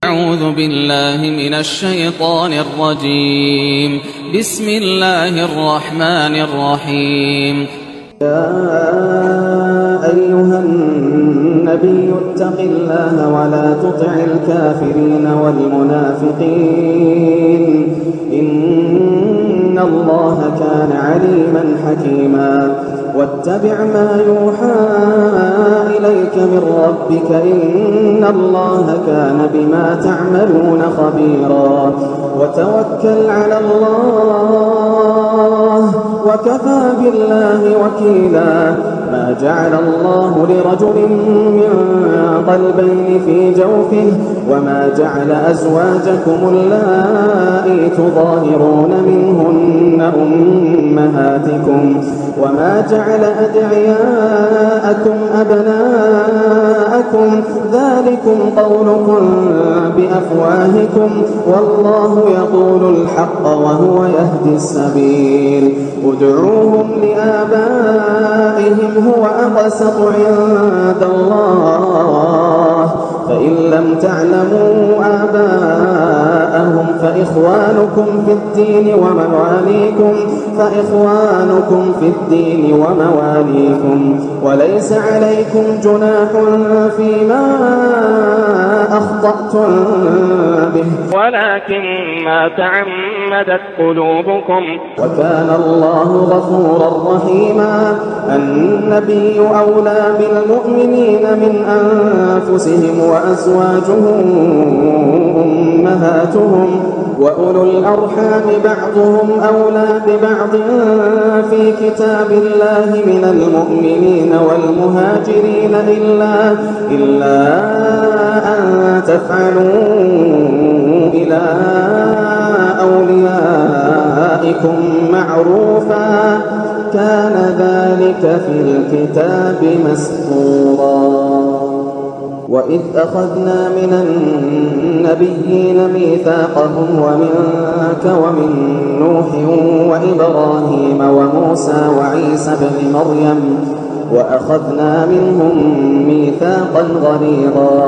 أعوذ بالله من الشيطان الرجيم. بسم الله الرحمن الرحيم. يا أيها النبي اتق الله ولا تطع الكافرين والمنافقين إن الله كان عليما حكيما. واتبع ما يوحى إليك من ربك إن الله كان بما تعملون خبيرا. وتوكل على الله وكفى بالله وكيلا. ما جعل الله لرجل من قلبين في جوفه وما جعل أزواجكم اللائي تظاهرون منهن أمهاتكم وما جعل أدعياءكم أبناءكم ذلكم قولكم بأفواهكم والله يقول الحق وهو يهدي السبيل. ادعوهم لآبائهم هو أقسط عند الله فإن لم تعلموا آباءهم فإخوانكم في الدين ومواليكم وليس عليكم جناح فيما أخطأتم به ولكن ما تعمدت قلوبكم وكان الله غفورا رحيما. النبي أولى بالمؤمنين من أنفسهم وأزواجهم أمهاتهم وأولو الأرحام بعضهم أولى ببعض في كتاب الله من المؤمنين والمهاجرين إلا أن تفعلوا إلى أوليائكم معروفا كان ذلك في الكتاب مسطورا. وإذ أخذنا من النبيين ميثاقهم ومنك ومن نوح وإبراهيم وموسى وعيسى بن مريم وأخذنا منهم ميثاقا غليظا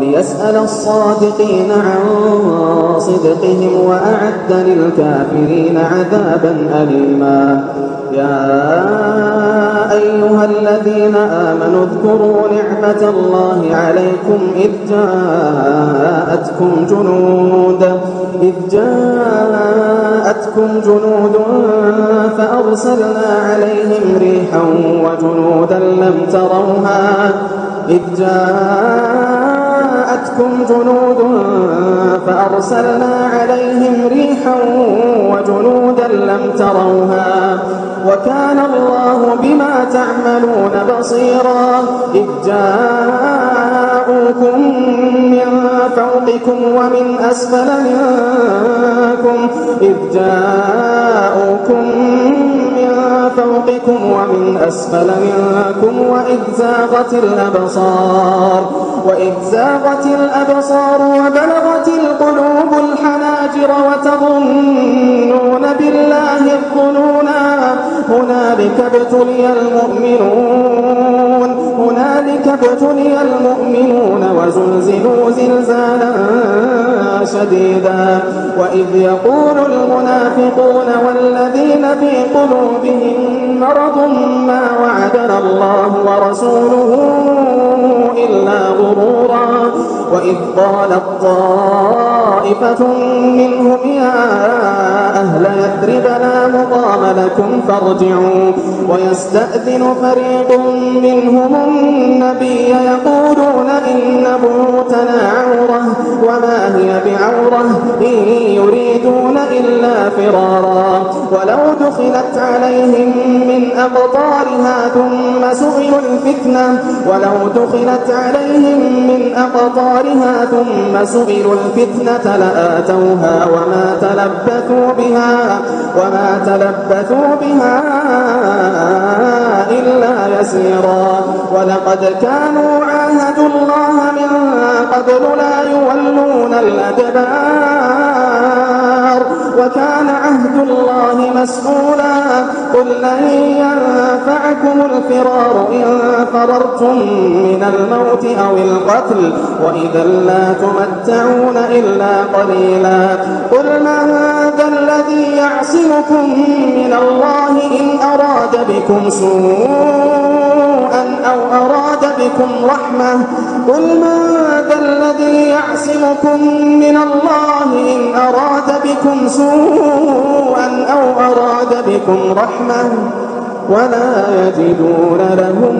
ليسأل الصادقين عن صدقهم وأعد للكافرين عذابا أليما. يا أيها الذين آمنوا اذكروا نعمة الله عليكم إذ جاءتكم جنود فأرسلنا عليهم ريحا وجنودا لم تروها وكان الله بما تعملون بصيرا. إذ جاءوكم من فوقكم ومن أسفل منكم وإذ زاغت الأبصار وبلغت القلوب الحناجر وتظنون بالله الظنونا. هنالك ابتلي المؤمنون وزلزلوا زلزالا شديدا. وإذ يقول المنافقون والذين في قلوبهم مرض ما وعدنا الله ورسوله إلا غرورا. وإذ قالت طائفة منهم يا أهل يثرب لا مقام لكم فارجعوا ويستأذن فريق منهم النبي يقولون إن بيوتنا عورة وما هي بعورة إن يريدون إلا فرارا. ولو دخلت عليهم من أقطارها ثم سئلوا الفتنة لآتوها وما تلبثوا بها إلا يسيرا. ولقد كانوا عاهدوا الله من قبل لا يولون الأدبار وكان عهد الله مسؤولا قل لن ينفعكم الفرار إن فررتم من الموت أو القتل وإذا لا تمتعون إلا قليلا قل من ذا الذي يعصمكم من الله إن أراد بكم سوءا أو أراد بكم رحمة قل من ذا الذي يعصمكم من الله إن أراد بكم سوءا أو أراد بكم رحمة ولا يجدون لهم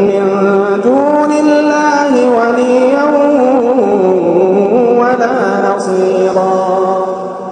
من دون الله وليا ولا نصيرا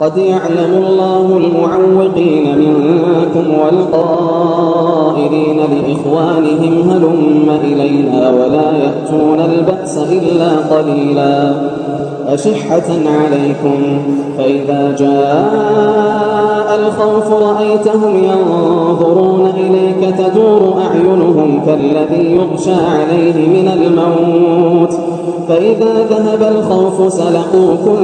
قد يعلم الله المعوقين منكم والقائلين لإخوانهم هلم إلينا ولا يأتون البأس إلا قليلا أشحة عليكم فإذا جاء الخوف رأيتهم ينظرون إليك تدور أعينهم كالذي يغشى عليه من الموت فإذا ذهب الخوف سلقوكم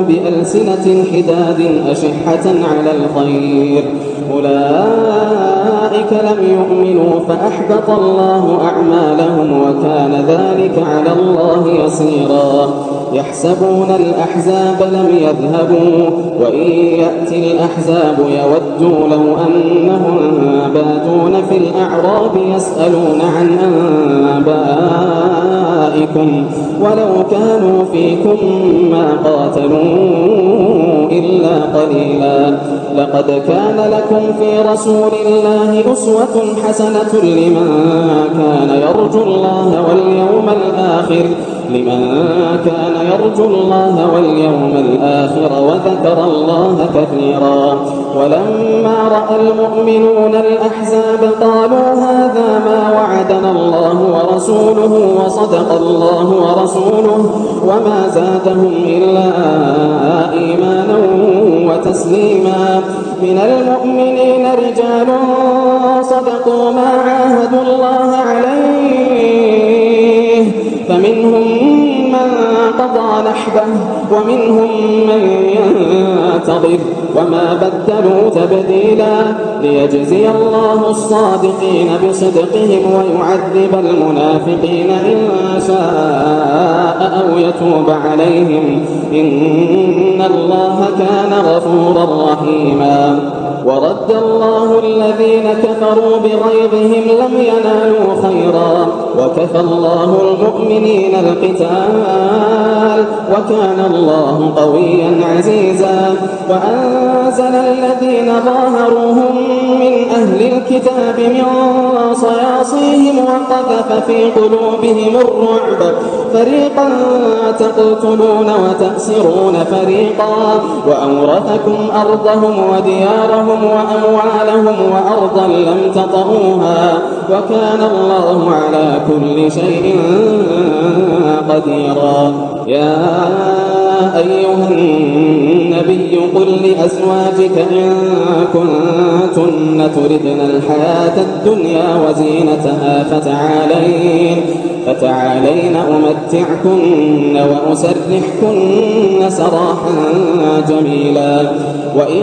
بألسنة حداد أشحة على الخير أولئك لم يؤمنوا فأحبط الله أعمالهم وكان ذلك على الله يسيرا يحسبون الأحزاب لم يذهبوا وإن يأتي الأحزاب يودوا لو أنهم بادون في الأعراب يسألون عن أنبائكم ولو كانوا فيكم ما قاتلوا إلا قليلا لقد كان لكم في رسول الله أسوة حسنة لمن كان يرجو الله واليوم الآخر وذكر الله كثيرا ولما رأى المؤمنون الأحزاب قالوا هذا ما وعدنا الله ورسوله وصدق الله ورسوله وما زادهم إلا إيمانا وتسليما من المؤمنين رجال صدقوا ما عاهدوا الله عليه فمنهم من قضى نحبه ومنهم من ينتظر وما بدلوا تبديلا ليجزي الله الصادقين بصدقهم ويعذب المنافقين إن شاء أو يتوب عليهم إن الله كان غفورا رحيما ورد الله الذين كفروا بغيظهم لم ينالوا خيرا وكفى الله المؤمنين القتال وكان الله قويا عزيزا وأنزل الذين ظاهروهم من أهل الكتاب من صياصيهم وقذف في قلوبهم الرعب فريقا تقتلون وتأسرون فريقا وأورثكم أرضهم وديارهم وأموالهم وأرضا لم تطئوها وكان الله على كل شيء قديرا يا أيها النبي قل لأزواجك إن كنتن تردن الحياة الدنيا وزينتها فتعالين أمتعكن وأسرحكن سراحا جميلا وإن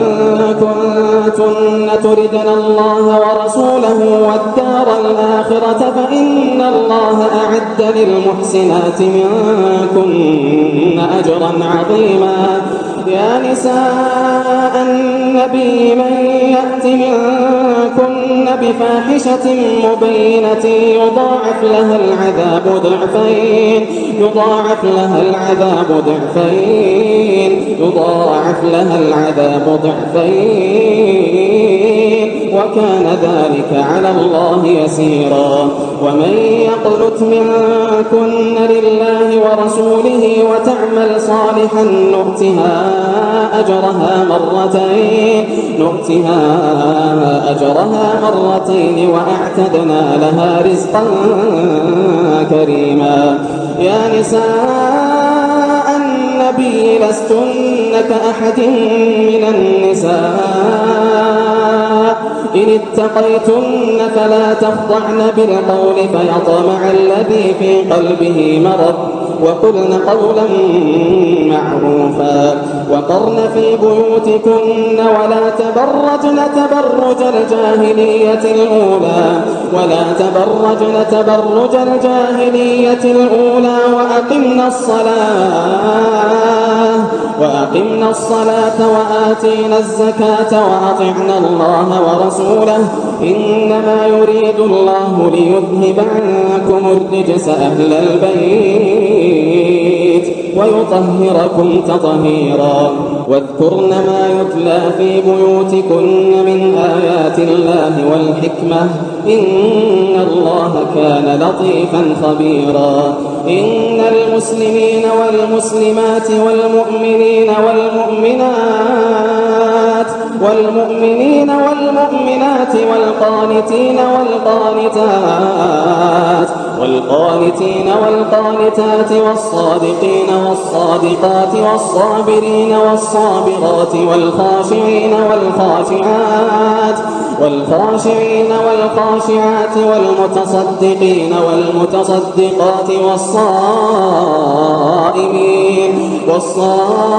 كنتن تردن الله ورسوله والدار الآخرة فإن الله أعد للمحسنات منكن أجرا عظيما يا نساء النبي من يأت منكن بفاحشة مبينة يضاعف لها العذاب ضعفين وكان ذلك على الله يسيرا ومن يقنت منكن لله ورسوله وتعمل صالحا نؤتها أجرها مرتين وأعتدنا لها رزقا كريما يا نساء النبي لستن كأحد من النساء إن اتقيتن فلا تخضعن بالقول فيطمع الذي في قلبه مرض وقلن قولا معروفا وقرن في بيوتكن ولا تبرجن تبرج الجاهلية الأولى وأقمنا الصلاة وآتينا الزكاة وأطعنا الله ورسوله إنما يريد الله ليذهب عنكم الرجس أهل البيت ويطهركم تطهيرا واذكرن ما يتلى في بيوتكن من آيات الله والحكمة إن الله كان لطيفا خبيرا إن المسلمين والمسلمات والمؤمنين والمؤمنات والقانتين والقانتات والصادقين والصادقات والصابرين والصابرات والخاشعين والخاشعات والمتصدقين والمتصدقات والصائمين والصائمات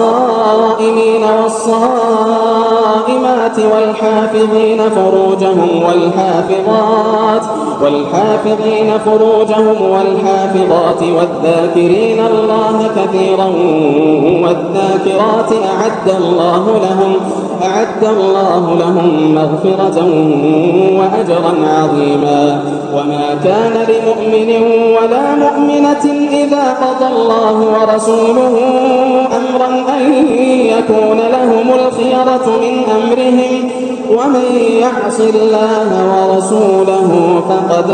والحافظين فروجهم والحافظات والذاكرين الله كثيرا والذاكرات أعد الله لهم مغفرة وأجرا عظيما وما كان لمؤمن ولا مؤمنة إذا قضى الله ورسوله أمرا أن يكون لهم الخيرة من أمرهم ومن يعص الله ورسوله فقد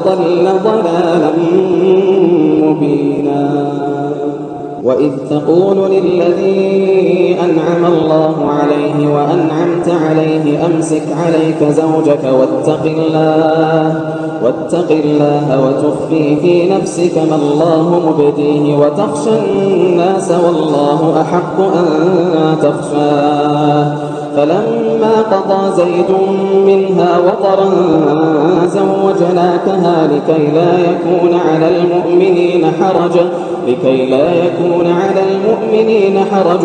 ضل ضلالا مبينا وإذ تقول للذي أنعم الله عليه وأنعمت عليه أمسك عليك زوجك واتق الله وتخفي في نفسك ما الله مبديه وتخشى الناس والله أحق أن تخشاه فلما قضى زيد منها وطرا زوجناكها لكي لا يكون على المؤمنين حرج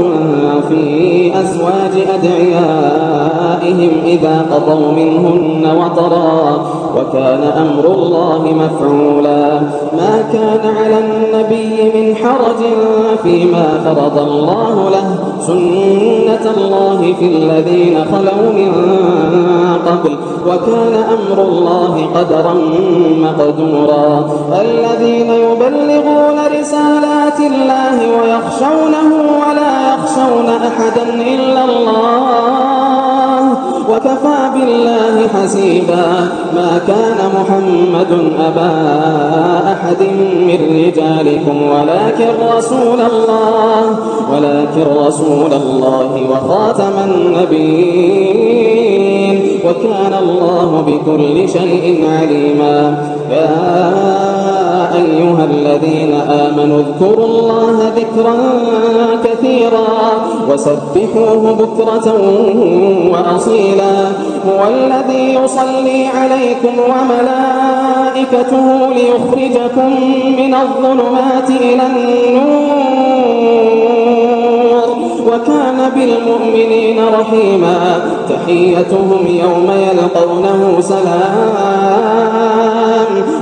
في أزواج أدعيائهم إذا قضوا منهن وطرا وكان أمر الله مفعولا ما كان على النبي من حرج فيما فرض الله له سنة الله في الذين خلوا من قبل وكان أمر الله قدرا مقدورا الذين يبلغون رسالات الله ويخشونه ولا يخشون أحدا إلا الله وكفى بالله حسيبا ما كان محمد أبا أحد من رجالكم ولكن رسول الله وخاتم النبيين وكان الله بكل شيء عليما يا أيها الذين آمنوا اذكروا الله ذكرا كثيرا وسبحوه بكرة وأصيلا هو الذي يصلي عليكم وملائكته ليخرجكم من الظلمات إلى النور وكان بالمؤمنين رحيما تحيتهم يوم يلقونه سلام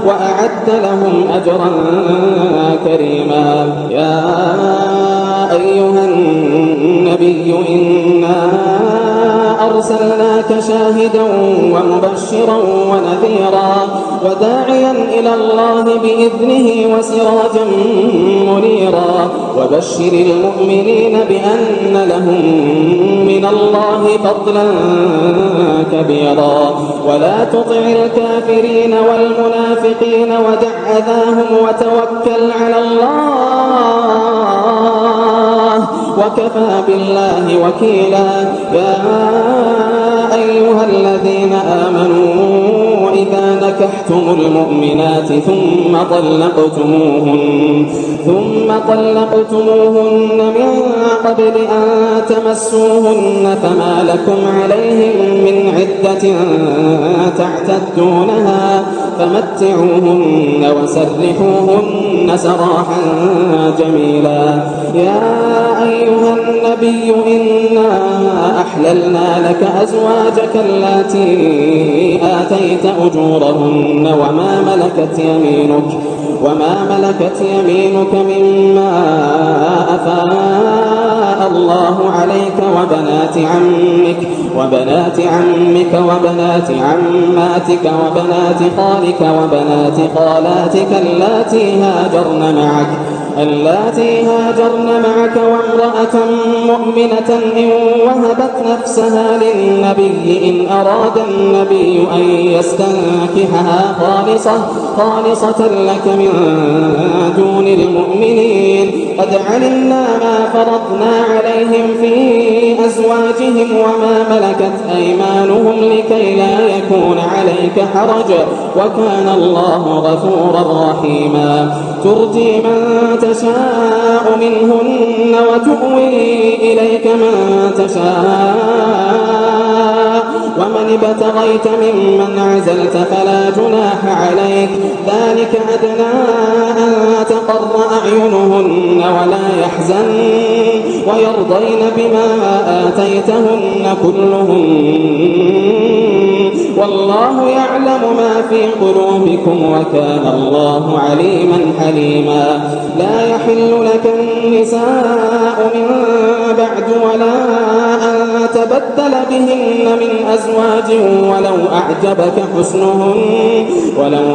وأعد لهم أجرا كريما يا أيها النبي إنا أرسلناك شاهدا ومبشرا ونذيرا وداعيا إلى الله بإذنه وسراجا منيرا وبشر المؤمنين بأن لهم من الله فضلا كبيرا ولا تطع الكافرين والمنافقين ودع أذاهم وتوكل على الله وكفى بالله وكيلا يا أيها الذين آمنوا إذا نكحتم المؤمنات ثم طلقتموهن من قبل أن تمسوهن فما لكم عليهم من عدة تعتدونها فمتعوهن وسرحوهن سراحا جميلا. يا أيها النبي إنا أحللنا لك أزواجك اللاتي آتيت أجورهن وما ملكت يمينك مما أفاء الله عليك وبنات عمك وبنات عماتك وبنات خالك وبنات خالاتك اللاتي هاجرن معك وامرأة مؤمنة إن وهبت نفسها للنبي إن أراد النبي أن يستنكحها خالصة لك من دون المؤمنين. قد علمنا ما فرضنا عليهم في أزواجهم وما ملكت أيمانهم لكي لا يكون عليك حرج وكان الله غفورا رحيما. ترجي من تشاء منهن وتؤوي إليك من تشاء ومن ابتغيت ممن عزلت فلا جناح عليك. ذلك أدنى أن تقر أعينهن ولا يحزن ويرضين بما آتيتهن كلهن والله يعلم ما في قلوبكم وكان الله عليما حليما. لا يحل لك النساء من بعد ولا أن تبدل بهن من أزواج ولو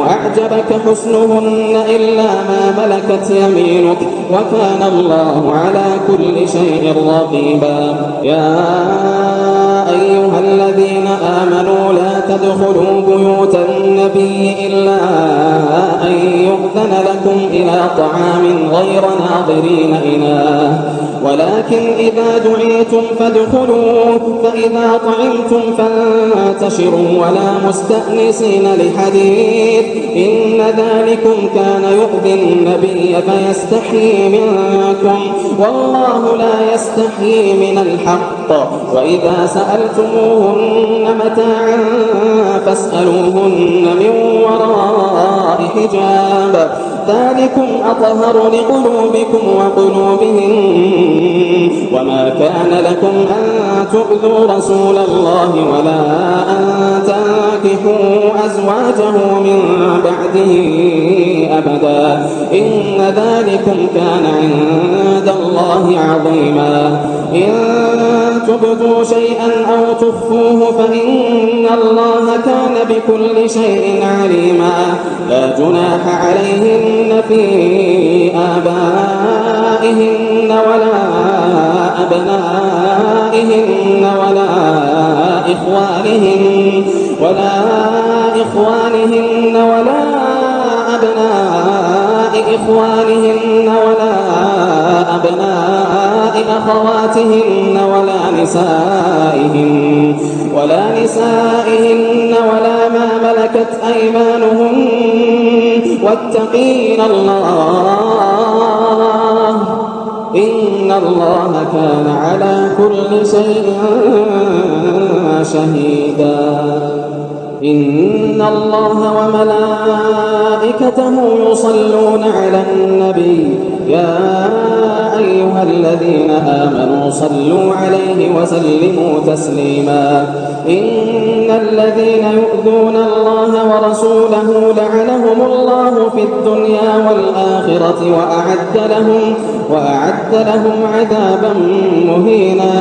أعجبك حسنهن إلا ما ملكت يمينك وكان الله على كل شيء رقيبا. يا أيها الذين آمنوا لا تدخلوا بيوت النبي إلا أن يؤذن لكم إلى طعام غير ناظرين إناه ولكن إذا دعيتم فادخلوا فإذا طعمتم فانتشروا ولا مستأنسين لحديث إن ذلكم كان يؤذي النبي فيستحيي منكم والله لا يستحيي من الحق. وإذا سألتموهن متاعا فاسألوهن من وراء حجاب ذلكم أطهر لقلوبكم وقلوبهم. وما كان لكم أن تؤذوا رسول الله ولا أن تنكحوا أزواجه من بعده أبدا إن ذلكم كان عند الله عظيما. إن تبدوا شيئا أو تخفوه فإن الله كان بكل شيء عليما. لا جناح عليهن في آبائهن ولا أبنائهن ولا إخوانهن ولا أبناء إخوانهن ولا أبناء أخواتهن ولا نسائهن ولا ما ملكت أيمانهن واتقين الله إن الله كان على كل شيء شهيدا. إن الله وملائكته يصلون على النبي يا أيها الذين آمنوا صلوا عليه وسلموا تسليما. إن الذين يؤذون الله ورسوله لعنهم الله في الدنيا والآخرة وأعد لهم عذابا مهينا.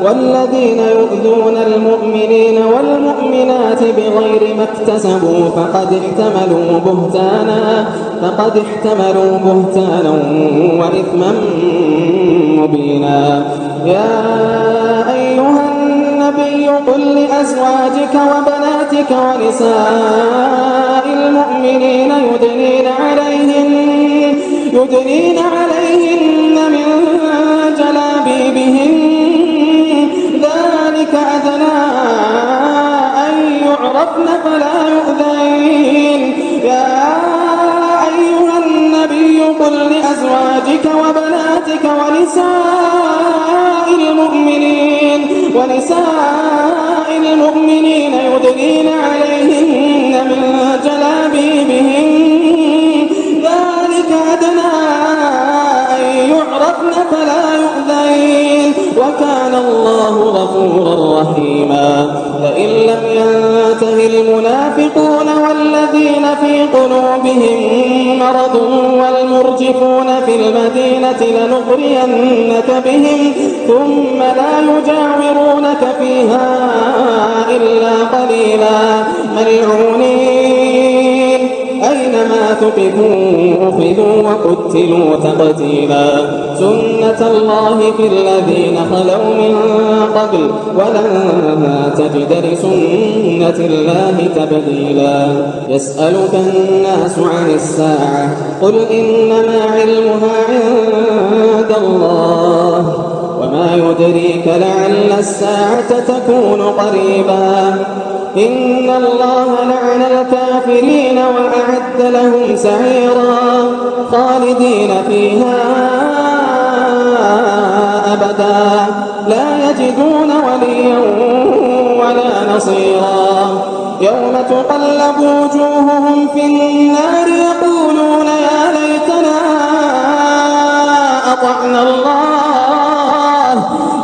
والذين يؤذون المؤمنين والمؤمنات بغير ما اكتسبوا فقد احتملوا بهتانا وإثما مبينا. يا أيها النبي قل لأزواجك وبناتك ونساء المؤمنين يدنين عليهن من جلابيبهن ذلك أدنى أن يعرفن فلا يؤذين أزواجك وبناتك ونساء المؤمنين يدنين عليهن من جلابيبهن ذلك أدنى أن يعرفن فلا يؤذين وكان الله غفورا رحيما لئن لم ينته المنافقون والذين في قلوبهم مرض والمرجفون في المدينة لنغرينك بهم ثم لا يجاورونك فيها إلا قليلا ملعونين أينما ثقفوا أخذوا وقتلوا تقتيلا سنة الله في الذين خلوا من قبل ولن تجد لسنة الله تبديلا يسألك الناس عن الساعة قل إنما علمها عند الله وما يدريك لعل الساعة تكون قريبا إن الله لعن الكافرين وأعد لهم سعيرا خالدين فيها أبدا لا يجدون وليا ولا نصيرا يوم تقلب وجوههم في النار يقولون يا ليتنا أطعنا الله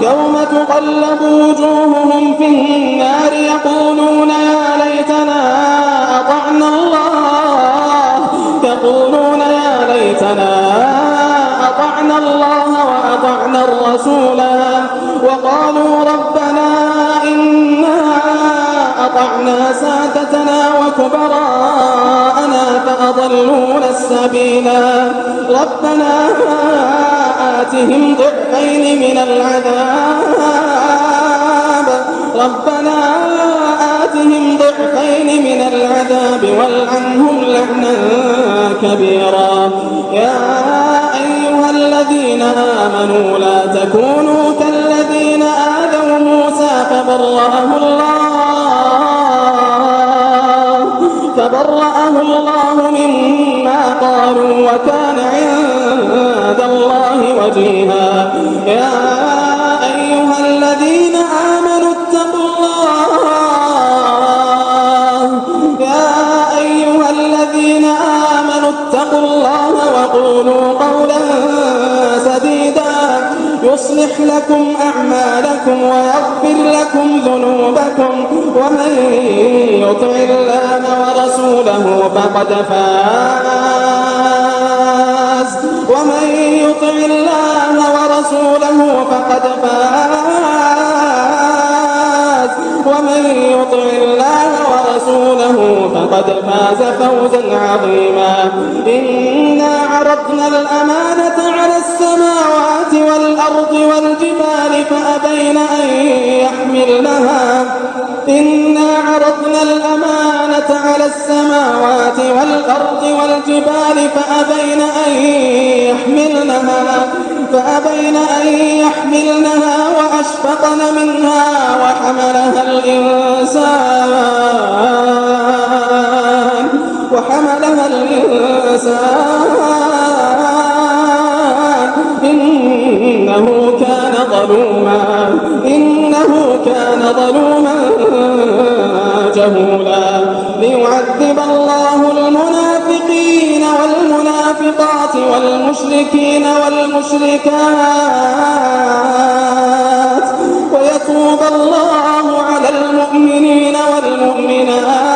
يوم تقلب وجوههم في النار يقولون يا ليتنا أطعنا الله يقولون يا ليتنا أطعنا الله وأطعنا الرسولا وقالوا ربنا إنا أطعنا سادتنا وكبراءنا فأضلونا السبيلا ربنا آتهم ضعفين من العذاب والعنهم لعنا كبيرا يا أيها الذين آمنوا لا تكونوا كالذين آذوا موسى فبرأه الله مما قالوا وكان عند الله وجيها يا أيها الذين آمنوا اتقوا الله وقولوا قولا سديدا يصلح لكم أعمالكم ويغفر لكم ذنوبكم ومن يطع الله ورسوله فقد فاز فوزا عظيما إنا عرضنا الأمانة على السماوات والأرض والجبال فأبين أن يحملنها وأشفقن منها وحملها الإنسان إنه كان ظلوما جهولا ليعذب الله المنافقين والمنافقات والمشركين والمشركات ويتوب الله على المؤمنين والمؤمنات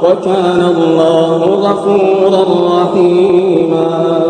وكان الله غفورا رحيما